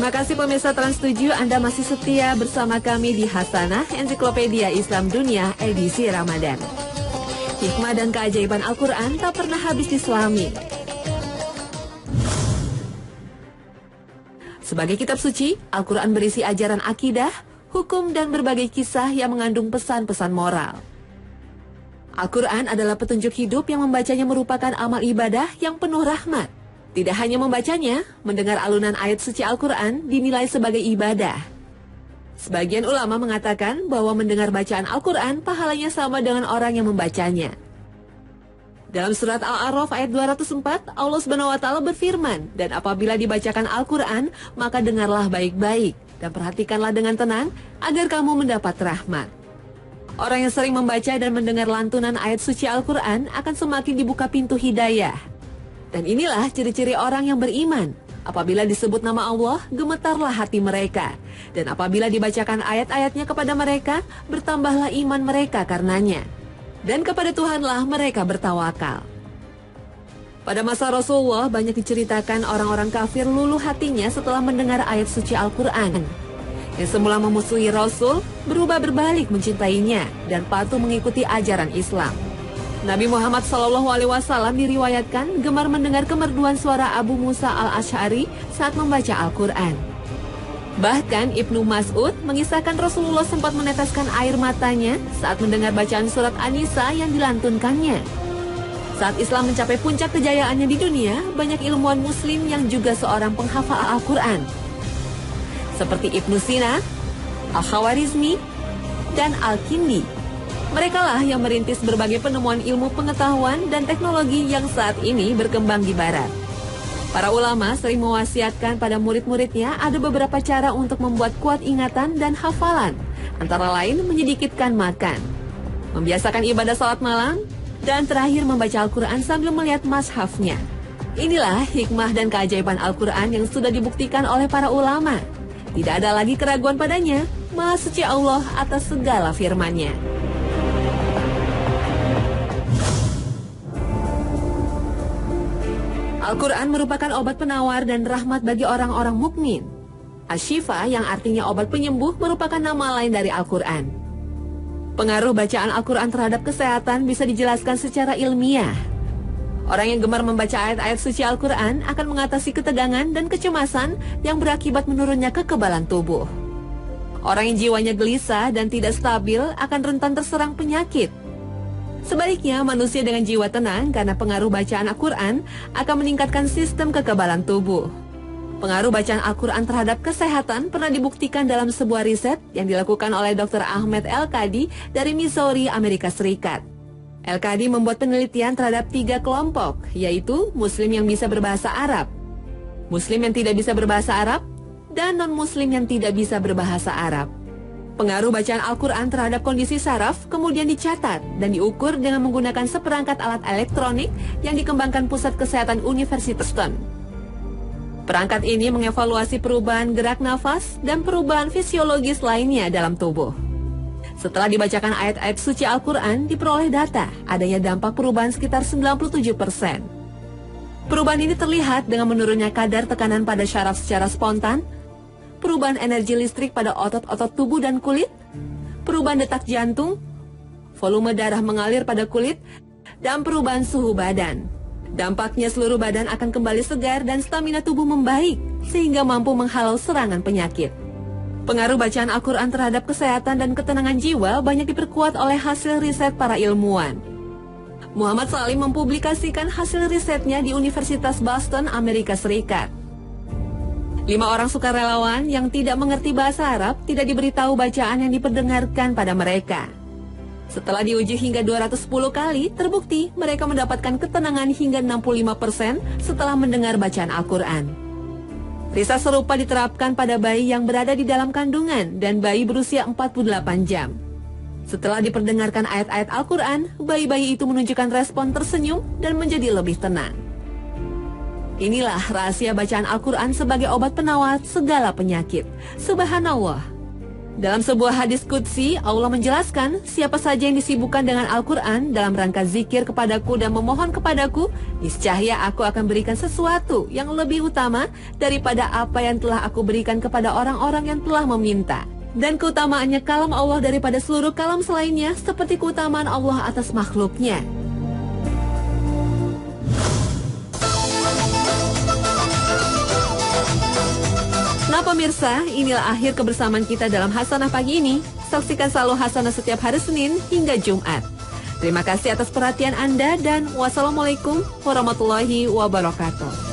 Terima kasih pemirsa Trans7, Anda masih setia bersama kami di Hasanah, Ensiklopedia Islam Dunia edisi Ramadan. Hikmah dan keajaiban Al-Quran tak pernah habis diselami. Sebagai kitab suci, Al-Quran berisi ajaran akidah, hukum, dan berbagai kisah yang mengandung pesan-pesan moral. Al-Quran adalah petunjuk hidup yang membacanya merupakan amal ibadah yang penuh rahmat. Tidak hanya membacanya, mendengar alunan ayat suci Al-Quran dinilai sebagai ibadah. Sebagian ulama mengatakan bahwa mendengar bacaan Al-Quran pahalanya sama dengan orang yang membacanya. Dalam surat Al-A'raf ayat 204, Allah SWT berfirman, dan apabila dibacakan Al-Quran, maka dengarlah baik-baik dan perhatikanlah dengan tenang agar kamu mendapat rahmat. Orang yang sering membaca dan mendengar lantunan ayat suci Al-Quran akan semakin dibuka pintu hidayah. Dan inilah ciri-ciri orang yang beriman. Apabila disebut nama Allah, gemetarlah hati mereka. Dan apabila dibacakan ayat-ayatnya kepada mereka, bertambahlah iman mereka karenanya. Dan kepada Tuhanlah mereka bertawakal. Pada masa Rasulullah, banyak diceritakan orang-orang kafir luluh hatinya setelah mendengar ayat suci Al-Quran. Yang semula memusuhi Rasul, berubah berbalik mencintainya dan patuh mengikuti ajaran Islam. Nabi Muhammad SAW diriwayatkan gemar mendengar kemerduan suara Abu Musa al-Asy'ari saat membaca Al-Quran. Bahkan Ibnu Mas'ud mengisahkan Rasulullah sempat meneteskan air matanya saat mendengar bacaan surat An-Nisa yang dilantunkannya. Saat Islam mencapai puncak kejayaannya di dunia, banyak ilmuwan muslim yang juga seorang penghafal Al-Quran. Seperti Ibnu Sina, Al-Khawarizmi, dan Al-Kindi. Mereka lah yang merintis berbagai penemuan ilmu pengetahuan dan teknologi yang saat ini berkembang di barat. Para ulama sering mewasiatkan pada murid-muridnya ada beberapa cara untuk membuat kuat ingatan dan hafalan, antara lain menyedikitkan makan, membiasakan ibadah salat malam, dan terakhir membaca Al-Quran sambil melihat mashafnya. Inilah hikmah dan keajaiban Al-Quran yang sudah dibuktikan oleh para ulama. Tidak ada lagi keraguan padanya, Maha Suci Allah atas segala firman-Nya. Al-Quran merupakan obat penawar dan rahmat bagi orang-orang mukmin. Asy-Syifa yang artinya obat penyembuh merupakan nama lain dari Al-Quran. Pengaruh bacaan Al-Quran terhadap kesehatan bisa dijelaskan secara ilmiah. Orang yang gemar membaca ayat-ayat suci Al-Quran akan mengatasi ketegangan dan kecemasan yang berakibat menurunnya kekebalan tubuh. Orang yang jiwanya gelisah dan tidak stabil akan rentan terserang penyakit. Sebaliknya, manusia dengan jiwa tenang karena pengaruh bacaan Al-Quran akan meningkatkan sistem kekebalan tubuh. Pengaruh bacaan Al-Quran terhadap kesehatan pernah dibuktikan dalam sebuah riset yang dilakukan oleh Dr. Ahmed El-Kadi dari Missouri, Amerika Serikat. El-Kadi membuat penelitian terhadap 3 kelompok, yaitu Muslim yang bisa berbahasa Arab, Muslim yang tidak bisa berbahasa Arab, dan non-Muslim yang tidak bisa berbahasa Arab. Pengaruh bacaan Al-Quran terhadap kondisi saraf kemudian dicatat dan diukur dengan menggunakan seperangkat alat elektronik yang dikembangkan Pusat Kesehatan Universitas Stone. Perangkat ini mengevaluasi perubahan gerak nafas dan perubahan fisiologis lainnya dalam tubuh. Setelah dibacakan ayat-ayat suci Al-Quran, diperoleh data adanya dampak perubahan sekitar 97%. Perubahan ini terlihat dengan menurunnya kadar tekanan pada syaraf secara spontan, perubahan energi listrik pada otot-otot tubuh dan kulit, perubahan detak jantung, volume darah mengalir pada kulit, dan perubahan suhu badan. Dampaknya seluruh badan akan kembali segar dan stamina tubuh membaik, sehingga mampu menghalau serangan penyakit. Pengaruh bacaan Al-Quran terhadap kesehatan dan ketenangan jiwa banyak diperkuat oleh hasil riset para ilmuwan. Muhammad Salim mempublikasikan hasil risetnya di Universitas Boston, Amerika Serikat. 5 orang sukarelawan yang tidak mengerti bahasa Arab tidak diberitahu bacaan yang diperdengarkan pada mereka. Setelah diuji hingga 210 kali, terbukti mereka mendapatkan ketenangan hingga 65% setelah mendengar bacaan Al-Quran. Riset serupa diterapkan pada bayi yang berada di dalam kandungan dan bayi berusia 48 jam. Setelah diperdengarkan ayat-ayat Al-Quran, bayi-bayi itu menunjukkan respon tersenyum dan menjadi lebih tenang. Inilah rahasia bacaan Al-Quran sebagai obat penawar segala penyakit. Subhanallah. Dalam sebuah hadis qudsi, Allah menjelaskan, siapa saja yang disibukkan dengan Al-Quran dalam rangka zikir kepadaku dan memohon kepadaku, niscaya aku akan berikan sesuatu yang lebih utama daripada apa yang telah aku berikan kepada orang-orang yang telah meminta. Dan keutamaannya kalam Allah daripada seluruh kalam selainnya, seperti keutamaan Allah atas makhluknya. Nah pemirsa, inilah akhir kebersamaan kita dalam Hasanah pagi ini. Saksikan selalu Hasanah setiap hari Senin hingga Jumat. Terima kasih atas perhatian Anda dan wassalamualaikum warahmatullahi wabarakatuh.